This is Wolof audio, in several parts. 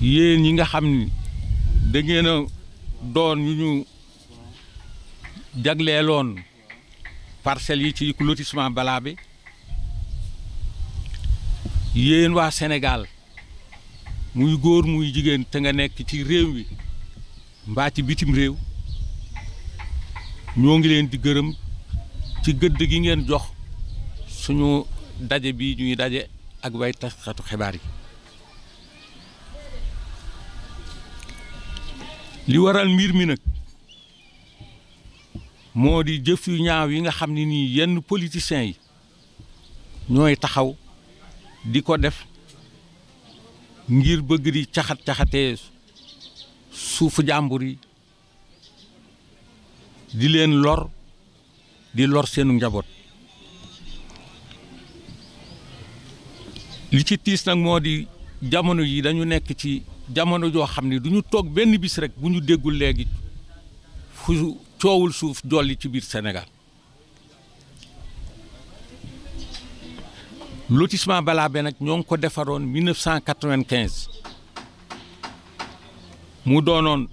yéen ñi nga xam ni da ngeen a doon ñu jagleeloon parcelles yi ci lotissement Balabé yéen waa Sénégal muy góor muy jigéen te nga nekk ci réew mi mbaa ci bitim réew ñoo ngi leen di gërëm ci gëdd gi ngeen jox suñu daje bi ñuy daje ak way taskatu xibaar yi. li waral mbir mi nag moo di jëf yu ñaaw yi nga xam ne nii yenn politiciens yi ñooy taxaw di ko def ngir bëgg di caxat-caxatee suufu jàmbur yi di leen lor di lor seenu njaboot. li ci tiis nag moo di jamono yi dañu nekk ci jamono joo xam ne du ñu toog benn bis rek bu ñu déggul léegi fu coowul suuf jolli ci biir Sénégal. lotissement Balabé nag ñoo ngi ko defaroon 1995 mu doonoon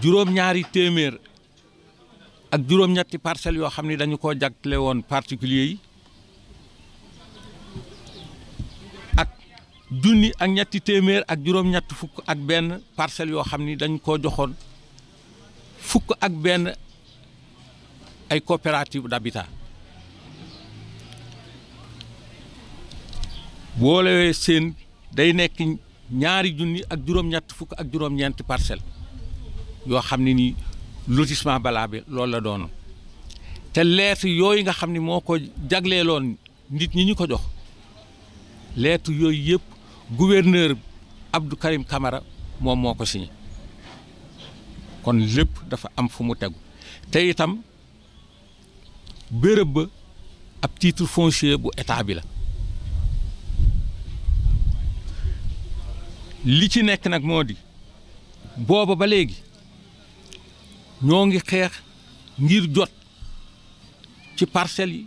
juróom-ñaari téeméer ak juróom-ñetti parcelles yoo xam ne dañu koo jagle woon particulier yi ak junni ak ñetti téeméer ak juróom-ñett fukk ak benn parcelles yoo xam ni dañu koo joxoon fukk ak benn ay coopérative d'habitat. boole seen day nekk ñaari junni ak juróom-ñett fukk ak juróom-ñeenti parcelles yoo xam ne nii lotissement Balabé loolu la doon te lettre yooyu nga xam ne moo ko jagleeloon nit ñi ñu ko jox lettre yooyu yëpp gouverneur Abdou Karim Camara moom moo ko signé kon lépp dafa am fu mu tegu te itam béréb ba ab titre foncier bu état bi la. li ci nekk nag moo di booba ba léegi ñoo ngi xeex ngir jot ci parcelles yi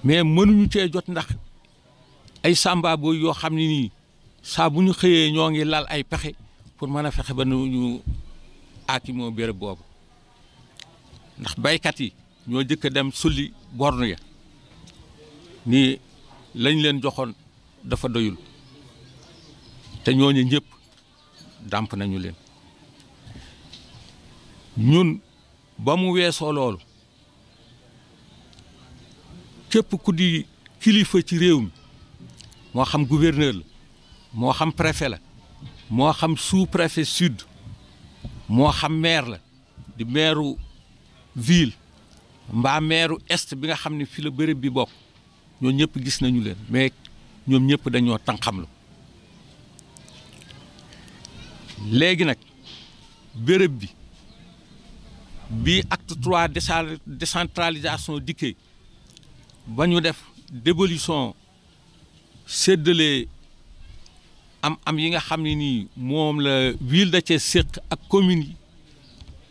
mais mënuñu cee jot ndax ay samba boy yoo xam ne nii saa bu ñu xëyee ñoo ngi lal ay pexe pour mën a fexe ba ñu aakimoo béréb boobu ndax baykat yi ñoo jëkk a dem sulli borne ya ni lañ leen joxoon dafa doyul te ñooñu ñëpp dàmp nañu leen. ñun ba mu weesoo loolu képp ku di kilifa ci réew mi moo xam gouverneur la moo xam préfet la moo xam sous-préfet sud moo xam maire la di maireu ville mbaa maireu est bi nga xam ne fi la béréb bi bokk ñoo ñëpp gis nañu leen mais ñoom ñëpp dañoo tànqamlu. léegi nag béréb bi acte 3 décentralisation dikkee ba ñu def dévolution séddale am yi nga xam ne nii moom la ville de Thiès séq ak commune yi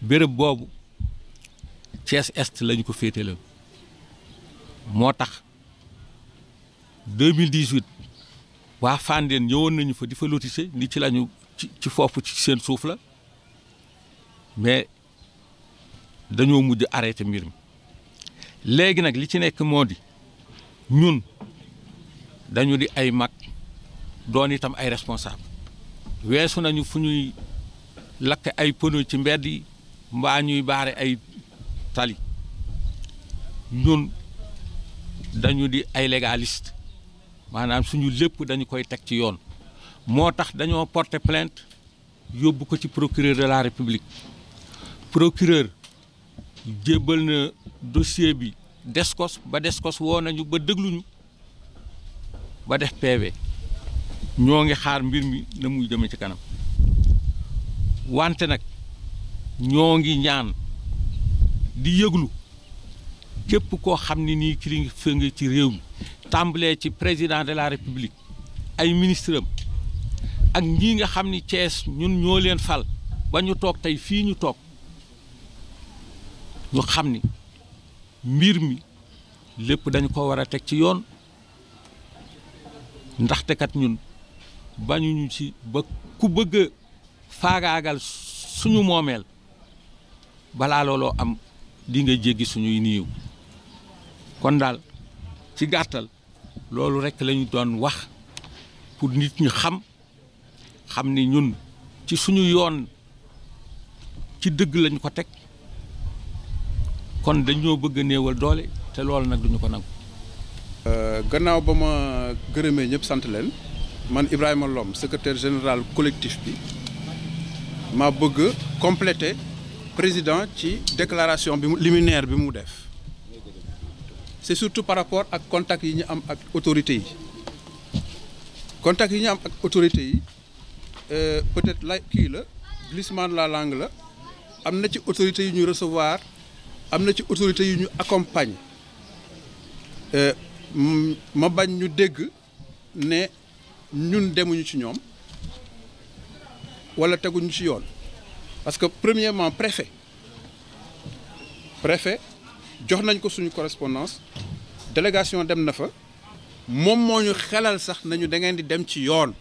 béréb boobu Thiès Est lañu ko féetale moo tax 2018 waa Fandène ñëwoon nañu fa di fa lotissé ni ci lañu ci foofu ci seen suuf la mais dañoo mujj arrêté mbir mi léegi nag li ci nekk moo di ñun dañu di ay mag doon itam ay responsable weesu nañu fu ñuy lakk ay pneu ci mbedd yi mbaa ñuy baare ay tali ñun dañu di ay légaliste maanaam suñu lépp dañu koy teg ci yoon moo tax dañoo porter plainte yóbbu ko ci procureur de la république procureur jébbal na dossier bi Descos ba Descos woo nañu ba dégluñu ba def PV ñoo ngi xaar mbir mi na muy jëme ci kanam wante nag ñoo ngi ñaan di yëglu képp koo xam ne nii kilifa nga ci réew mi tàmbalee ci président de la république ay ministre am ak ñii nga xam ni Thiès ñun ñoo leen fal ba ñu toog tey fii ñu toog ñu xam ni mbir mi lépp dañu ko war a teg ci yoon ndaxte kat ñun bañuñu ci ba ku bëgg a faagaagal suñu moomeel balaa looloo am di nga jéggi suñuy niiw kon daal ci gàttal loolu rekk lañu doon wax pour nit ñi xam ni ñun ci suñu yoon ci dëgg lañu ko teg kon dañoo bëgg a néewal doole te loolu nag duñu ko nangu. gannaaw ba ma gërëmee ñëpp sant leen man Ibrahima Lom secrétaire général collectif bi ma bëgg compléter président ci déclaration bi liminaire bi mu def c'est surtout par rapport ak contact yi ñu am ak autorités yi contact yi ñu am ak autorités yi peut-être la kii la glissement de la langue la am na ci autorités yu ñu recevoir am na ci autorités yu ñu accompagner ma bañ ñu dégg ne ñun demuñu ci ñoom wala teguñu ci yoon parce que premièrement préfet jox nañ ko suñu correspondance délégation dem na fa moom moo ñu xelal sax nañu da ngeen di dem ci yoon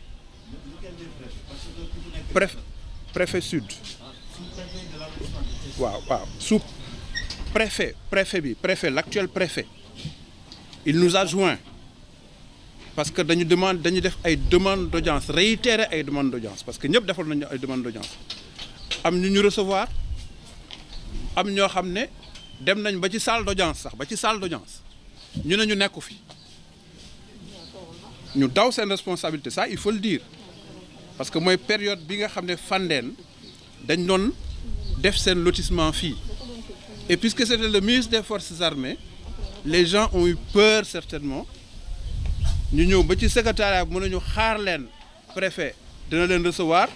préfet sud waaw sous préfet l'actuel préfet il nous a joint parce que dañu def ay demande d'audience réitérer ay demande d'audience parce que ñëpp defal nañu ay demande d'audience am ñu recevoir am ñoo xam ne dem nañ ba ci salle d'audience ñu ne ñu nekku fi ñu daw seen responsabilité ça il faut le dire parce que mooy période bi nga xam ne Fandène dañ doon def seen lotissement fii et puisque c'était le ministre des Forces armées les gens ont eu peur certainement ñu ñëw ba ci secrétariat bi mën nañu xaar leen préfet dina leen recevoir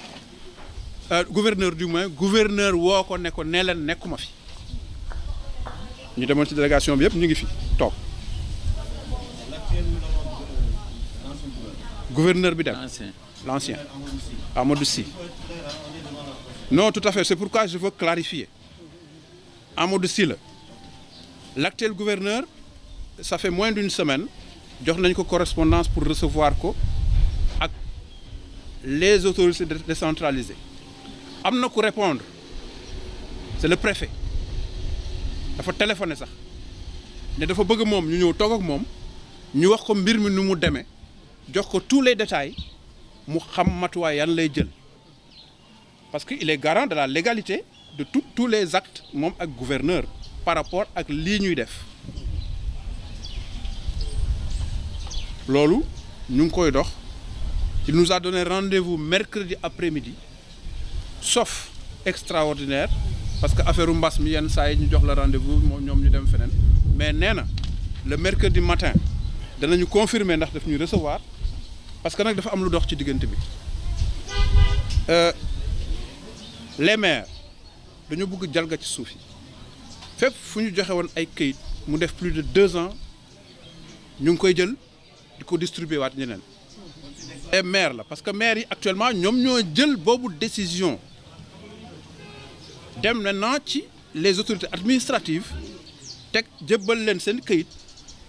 gouverneur du moins gouverneur woo ko ne ko nee leen nekkuma fi ñu demoon ci délégation bi yëpp ñu ngi fi toog gouverneur bi dem l'ancien Amadou Sy non tout à fait c'est pourquoi je veux clarifier Amadou Sy la l'actuel gouverneur ça fait moins d'une semaine jox nañ ko correspondance pour recevoir ko ak les autorités décentralisées am na ku répondre c'est le préfet dafa téléphoné sax ne dafa bëgg moom ñu ñëw toog ak moom ñu wax ko mbir mi nu mu demee jox ko tous les détails mu xam matuwaay yan lay jël parce que il est garant de la légalité de tous les actes moom ak gouverneur par rapport ak lii ñuy def loolu ñu ngi koy dox il nous a donné rendez-vous mercredi après-midi sauf extraordinaire parce que affaire mbas mi yenn saa yi ñu jox la rendez-vous moom ñoom ñu dem feneen mais nee na le mercredi matin danañu confirmer ndax daf ñuy recevoir parce que nag dafa am lu dox ci diggante bi les maires dañoo bëgg jalga ci suuf yi fépp fu ñu joxe woon ay këyit mu def plus de 2 ans ñu ngi koy jël di ko distribuer waat ñeneen et maire la parce que maire yi actuellement ñoom ñoo jël boobu décision dem maintenant ci les autorités administratives teg jébbal leen seen këyit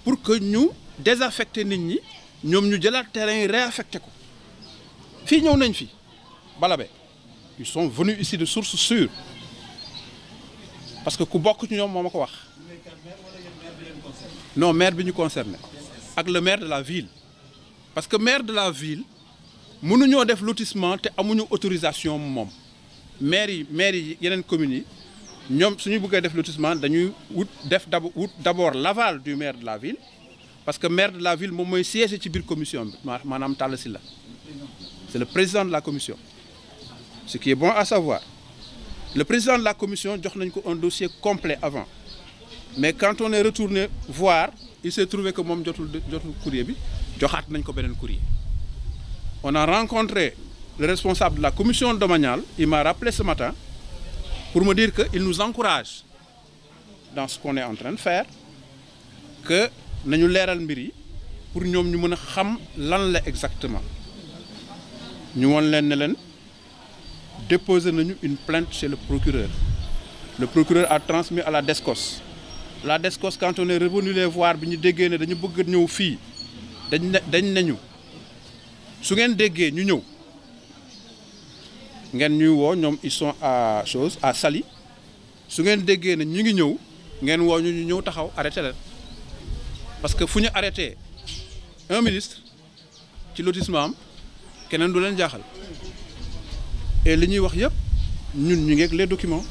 pour que ñu désaffecter nit ñi ñoom ñu jëlaat terrain yi réaffecté ko fii ñëw nañ fi Balabé ils sont venus ici de source sûre parce que ku bokk ci ñoom moo ma ko wax non maire bi ñu concerné ak le maire de la ville parce que maire de la ville mënuñoo def lotissement te amuñu autorisation moom maire yi yeneen communes yi ñoom suñu bëggee def lotissement dañuy wut d'abord l'aval du maire de la ville parce que maire de la ville moom mooy siège ci biir commission bi maanaam Talla Sylla c'est le président de la commission ce qui est bon à savoir le président de la commission jox nañ ko un dossier complet avant mais quand on est retourné voir il s'est trouvé que moom jotul courrier bi joxaat nañ ko beneen courrier on a rencontré le responsable de la commission domaniale il m'a rappelé ce matin pour me dire que il nous encourage dans ce qu'on est en train de faire que nañu leeral mbir yi pour ñoom ñu mën a xam lan la exactement ñu won leen ne leen déposer nañu une plainte chez le procureur a transmis à la DSCOS quand on est revenu les voir bi ñu déggee ne dañu bëgg ñëw fii dañ nañu su ngeen déggee ñu ñëw ngeen ñuy woo ñoom ils sont à Saly su ngeen déggee ne ñu ngi ñëw ngeen woo ñu ñëw taxaw arrêté leen parce que fu ñu arrêté un ministre ci lotissement am keneen du leen jaaxal et li ñuy wax yëpp ñun ñu ngi ak les documents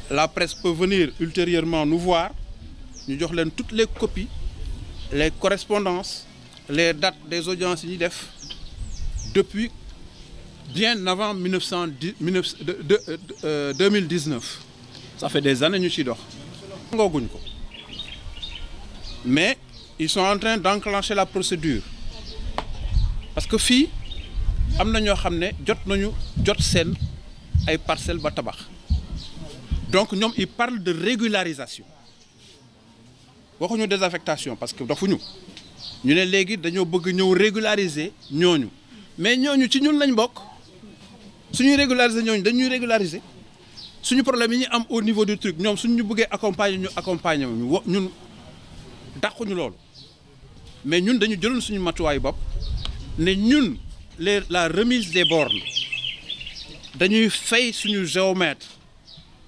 la presse peut venir ultérieurement nous voir ñu jox leen toutes les copies les correspondances les dates des audiences yi ñuy def depuis bien avant 2019 ça fait des années ñu ciy dox ngooguñ ko mais ils sont en train d'enclencher la procédure parce que fii am na ñoo xam ne jot seen ay parcelles ba tabax donc ñoom ils parlent de régularisation waxuñu désaffectation parce que dofuñu ñu ne léegi dañoo bëgg ñëw régulariser ñooñu mais ñooñu ci ñun lañ bokk suñuy régulariser ñooñu dañuy régulariser suñu problème yi ñu am au niveau du truc ñoom suñu ñu bëggee accompagner ñun dàquñu loolu mais ñun dañu jëloon suñu matuwaayu bopp ne ñun la remise des bornes dañuy fay suñu géomètre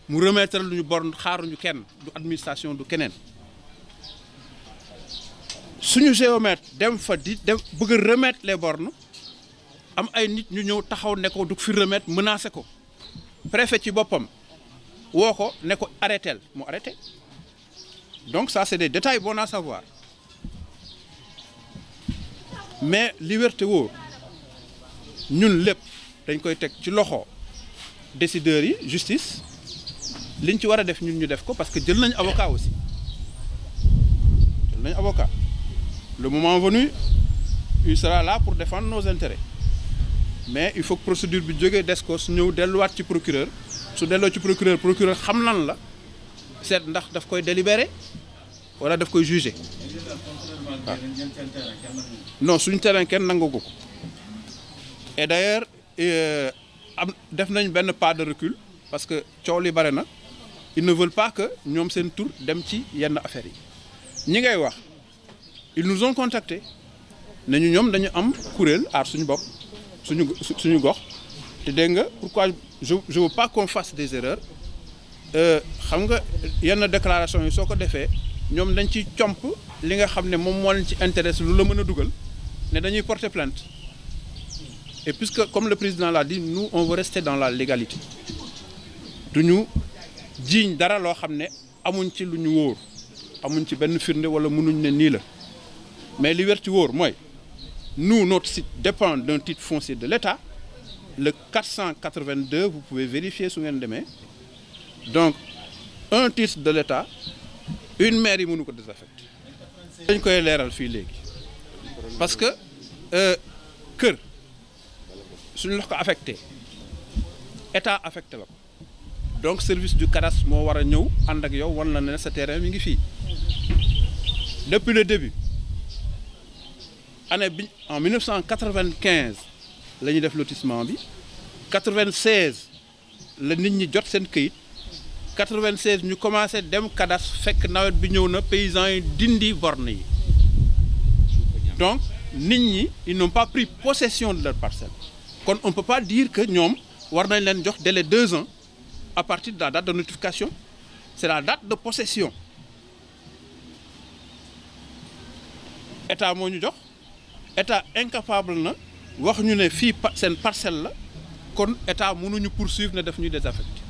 mu remettre lu ñu borne xaaruñu kenn du administration du keneen suñu géomètre dem fa bëgg a remettre les bornes am ay nit ñu ñëw taxaw ne ko du fi remettre menacé ko préfet ci boppam woo ko ne ko arrêtel mu arrêté donc ça c'est des détails bons à savoir mais liberté wóor ñun lépp dañ koy teg ci loxo décideurs yi justice liñ ci war a def ñun ñu def ko parce que jël nañ avocat aussi jël nañ avocat le moment venu il sera là pour défendre nos intérêts mais il faut que procédure bi jógee DSCOS ñëw delluwaat ci procureur su delloo ci procureur xam lan la seet ndax daf koy délibérer wala daf koy juger waaw non suñu terrain kenn nangu ko et d'ailleurs def nañ benn pas de recul parce que coow li bare na ils ne veulent pas que ñoom seen tur dem ci yenn affaires yi ñi ngay wax ils nous ont contacté nañu ñoom dañu am kuréel aar suñu bopp suñu gox te dégg nga pourquoi je veux pas qu'on fasse des erreurs xam nga yenn déclaration yi soo ko defee ñoom dañ ci comp li nga xam ne moom moo leen ci intéresse lu la mën a dugal ne dañuy porter plainte et puisque comme le président l'a dit nous on veut rester dans la légalité duñu jiiñ dara loo xam ne amuñ ci lu ñu wóor amuñ ci benn firnde wala mënuñ ne nii la mais li wér ci wóor mooy nous notre site dépend d'un titre foncier de l'État le 482 vous pouvez vérifier su ngeen demee donc un titre de l'État une mairie mënu ko désaffecter dañ koy leeral fii léegi parce que kër suñu la ko affecté état affecté la ko donc service du cadastre moo war a ñëw ànd ak yow wan la ne sa terrain mi ngi fii depuis le début année bi en 1995 la ñuy def lotissement bi 96 la nit ñi jot seen këyit 96 ñu commencé dem cadastre fekk nawet bi ñëw na paysans yi dindi borne yi donc nit ñi ils n'ont pas pris possession de leur parcelle kon on peut pas dire que ñoom war nañ leen jox délai 2 ans à partir de la date de notification c'est la date de possession état moo ñu jox état incapable na wax ñu ne fii seen parcelle la kon état mënuñu poursuivre ne def ñuy désaffecté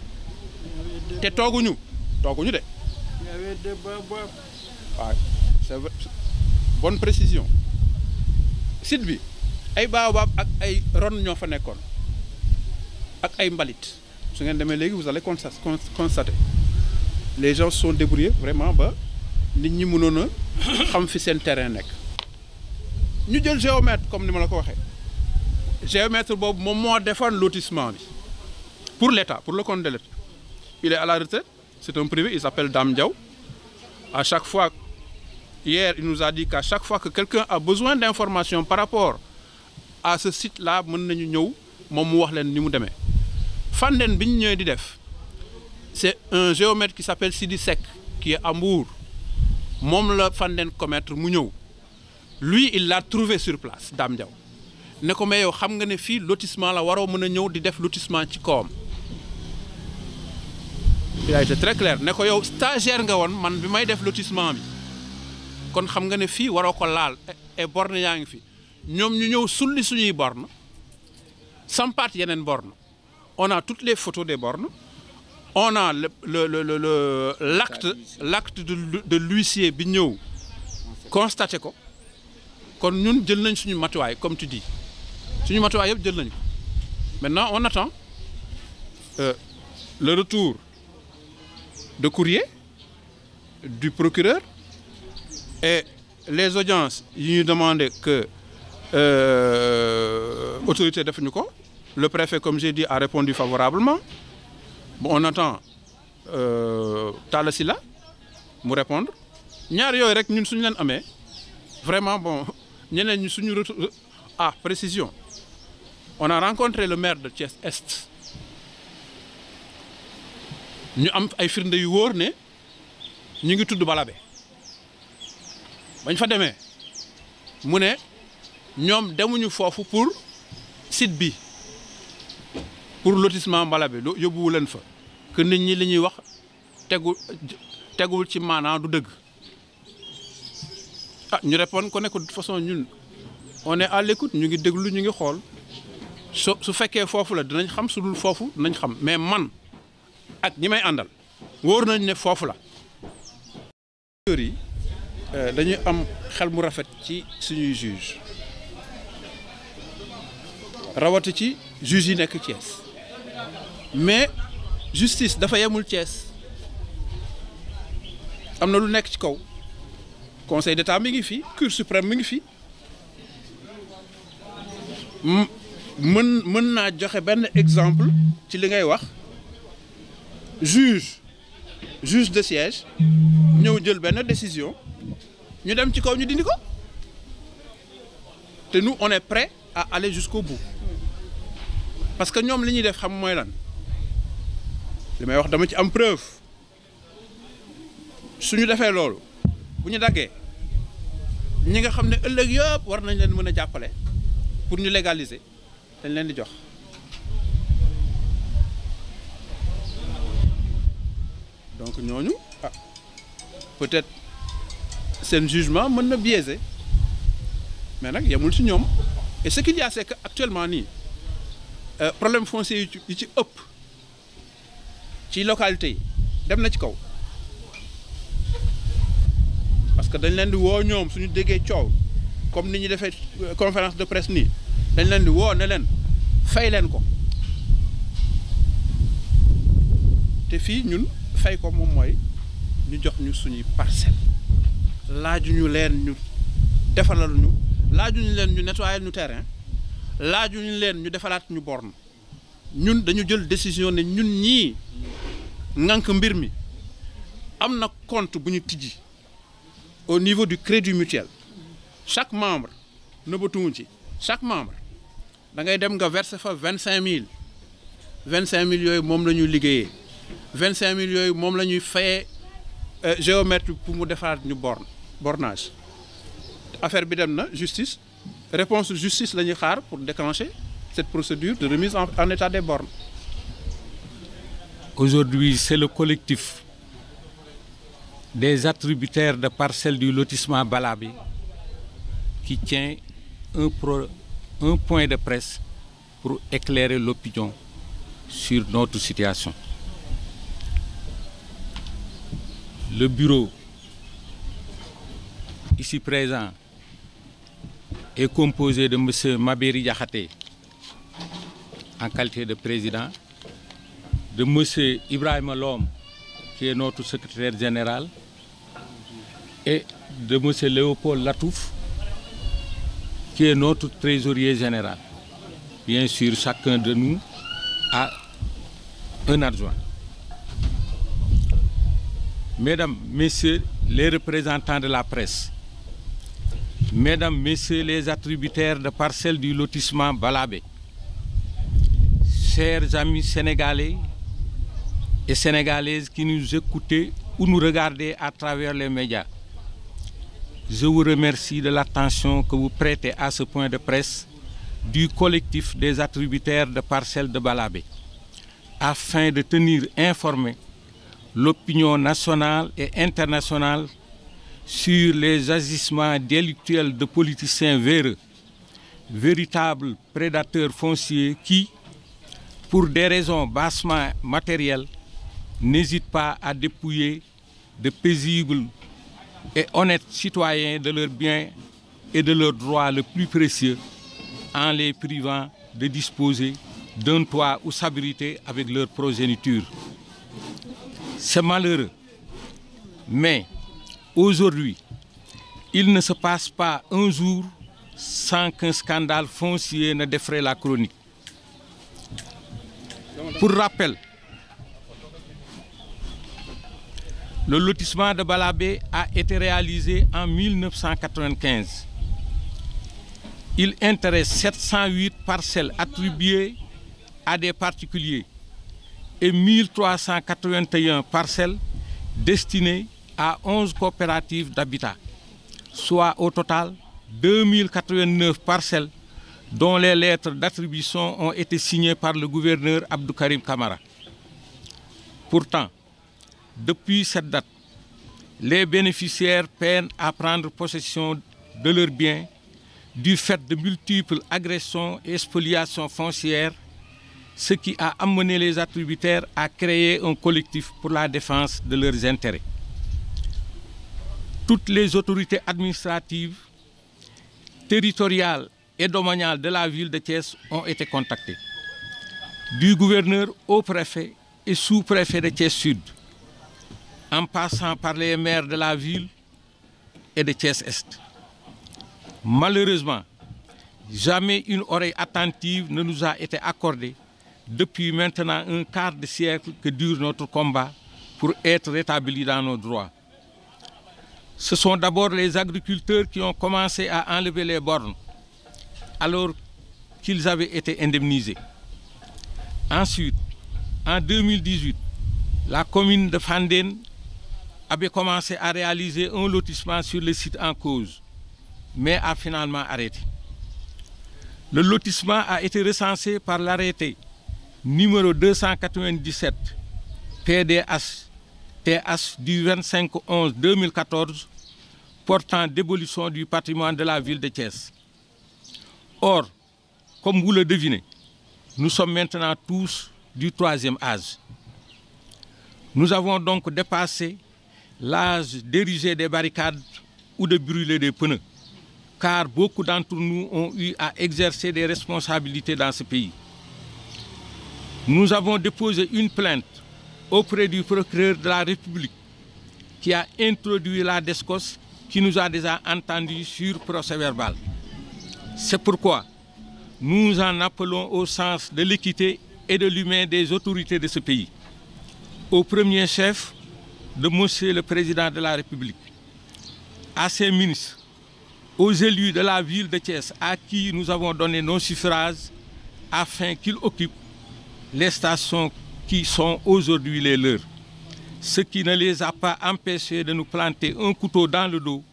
te tooguñu de waaw c'est vrai bonne précision site bi ay baobab ak ay ron ñoo fa nekkoon ak ay mbalit su ngeen demee léegi vous allez constater les gens se sont débrouillés vraiment ba nit ñi mënoon a xam fi seen terrain nekk ñu jël géomètre comme ni ma la ko waxee géomètre boobu moom moo defoon lotissement bi pour l'État pour le compte de l'État il est à la retraite c'est un privé il s'appelle Dame Diaw à chaque fois hier il nous a dit qu'à chaque fois que quelqu'un a besoin d'informations par rapport à ce site-là mën nañu ñëw moom mu wax leen ni mu demee Fandène bi ñu ñëwee di def c'est un géomètre qui s'appelle Sidi Seck qui est à Mbour moom la Fandène commettre mu ñëw lui il l'a trouvé sur place Dame Diaw ne ko mais yow xam nga ne fii lotissement la waroo mën a ñëw di def lotissement ci kawam. Il a été très clair ne ko yow stagiaire nga woon man bi may def lotissement bi kon xam nga ne fii waroo ko laal et borne yaa ngi fi ñoom ñu ñëw sulli suñuy borne sampaat yeneen borne on a toutes les photos des bornes on a l'acte de l'huissier bi ñëw constaté ko kon ñun jël nañ suñu matuwaay comme tu dis suñu matuwaay yëpp jël nañ ko maintenant on attend le retour de courrier du procureur et les audiences yi ñu demandé que autorité defuñu ko le préfet comme j'ai dit a répondu favorablement bon on attend Talla Sylla mu répondre ñaar yooyu rek ñun suñu leen amee vraiment bon ñeneen ñi suñu retour précision on a rencontré le maire de Thiès Est ñu am ay firnde yu wóor ne ñu ngi tudd Balabé bañ fa demee mu ne ñoom demuñu foofu pour site bi pour lotissement Balabé yóbbuwu leen fa que nit ñi li ñuy wax tegul ci maanaam du dëgg ñu répondre ko ne ko de toute façon ñun on est à l'écoute ñu ngi déglu ñu ngi xool su fekkee foofu la dinañ xam su dul foofu dinañ xam mais man ak ñi may àndal wóor nañ ne foofu la. yi dañuy am xel mu rafet ci suñuy juge rawati ci juge yi nekk Thiès mais justice dafa yemul Thiès am na lu nekk ci kaw conseil d'état mi ngi fi cour suprême mi ngi fi mën naa joxe benn exemple ci li ngay wax juge de siège ñëw jël benn décision ñu dem ci kaw ñu dindi ko te nous on est prêt à aller jusqu'au bout parce que ñoom li ñuy def xam mooy lan li may wax dama ci am preuve suñu defee loolu bu ñu daggee ñi nga xam ne ëllëg yëpp war nañ leen mën a jàppale pour ñu légaliser dañ leen di jox donc ñooñu peut-être seen jugement mën na biaisé mais nag yemul ci ñoom et ce qu'il y a c'est que actuellement nii problème foncier yi ci ëpp ci localité yi dem na ci kaw parce que dañ leen di woo ñoom suñu déggee coow comme ni ñu defee conférence de presse nii dañ leen di woo ne leen fay leen ko te fii ñun fay ko moom mooy ñu jox ñu suñuy parcelle laajuñu leen ñu defalal ñu laajuñu leen ñu nettoyer ñu terrain laajuñu leen ñu defalaat ñu borne ñun dañu jël décision ne ñun ñii ŋànk mbir mi am na compte bu ñu tijji au niveau du crédit mutuel chaque membre nëbbatuwuñ ci chaque membre da ngay dem nga verser fa 25000 yooyu moom la ñuy liggéeyee 25000 yooyu moom la ñuy fayee géomètre pour mu defaraat ñu bornage affaire bi dem na justice réponse justice la ñuy xaar pour déclencher cette procédure de remise en état des bornes. Aujourd'hui, c'est le collectif des attributaires de parcelles du lotissement Balabé qui tient un point de presse pour éclairer l'opinion sur notre situation. Le bureau ici présent est composé de M. Mabéry Diakhaté en qualité de président, de M. Ibrahima Lom qui est notre secrétaire général et de M. Léopold Latouf qui est notre trésorier général. Bien sûr, chacun de nous a un adjoint. Mesdames, Messieurs les représentants de la presse, Mesdames, Messieurs les attributaires de parcelles du lotissement Balabé, chers amis sénégalais et sénégalaises qui nous écoutez ou nous regardez à travers les médias, je vous remercie de l'attention que vous prêtez à ce point de presse du collectif des attributaires de parcelles de Balabé, afin de tenir informée l'opinion nationale et internationale sur les agissements délictuels de politiciens véreux, véritables prédateurs fonciers qui, pour des raisons bassement matérielles, n'hésitent pas à dépouiller de paisibles et honnêtes citoyens de leurs biens et de leurs droits le plus précieux, en les privant de disposer d'un toit ou s'abriter avec leur progéniture. C'est malheureux, mais aujourd'hui, il ne se passe pas un jour sans qu'un scandale foncier ne défraie la chronique. Pour rappel, le lotissement de Balabé a été réalisé en 1995. Il intéresse 708 parcelles attribuées à des particuliers et 1381 parcelles destinées à 11 coopératives d'habitat, soit au total 2089 parcelles dont les lettres d'attribution ont été signées par le gouverneur Abdou Karim Kamara. Pourtant, depuis cette date, les bénéficiaires peinent à prendre possession de leurs biens du fait de multiples agressions et spoliations foncières, ce qui a amené les attributaires à créer un collectif pour la défense de leurs intérêts. Toutes les autorités administratives, territoriales et domaniales de la ville de Thiès ont été contactées, du gouverneur au préfet et sous-préfet de Thiès Sud, en passant par les maires de la ville et de Thiès-Est. Malheureusement, jamais une oreille attentive ne nous a été accordée depuis maintenant un quart de siècle que dure notre combat pour être rétablis dans nos droits. Ce sont d'abord les agriculteurs qui ont commencé à enlever les bornes alors qu'ils avaient été indemnisés. Ensuite, en 2018, la commune de Fandène avait commencé à réaliser un lotissement sur le site en cause, mais a finalement arrêté. Le lotissement a été recensé par l'arrêté numéro 297 PDH-TH du 25/11/2014 portant dévolution du patrimoine de la ville de Thiès. Or, comme vous le devinez, nous sommes maintenant tous du troisième âge. Nous avons donc dépassé l'âge d'ériger des barricades ou de brûler des pneus, car beaucoup d'entre nous ont eu à exercer des responsabilités dans ce pays. Nous avons déposé une plainte auprès du procureur de la République qui a introduit la DSCOS qui nous a déjà entendus sur procès-verbal. C'est pourquoi nous en appelons au sens de l'équité et de l'humain des autorités de ce pays, au premier chef de Monsieur le Président de la République, à ses ministres, aux élus de la ville de Thiès à qui nous avons donné nos suffrages afin qu'ils occupent les stations qui sont aujourd'hui les leurs, ce qui ne les a pas empêchés de nous planter un couteau dans le dos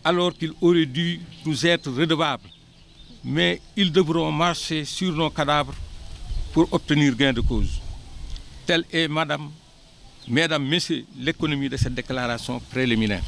alors qu'ils auraient dû nous être redevables. Mais ils devront marcher sur nos cadavres pour obtenir gain de cause. Telle est, mesdames, messieurs, l'économie de cette déclaration préliminaire.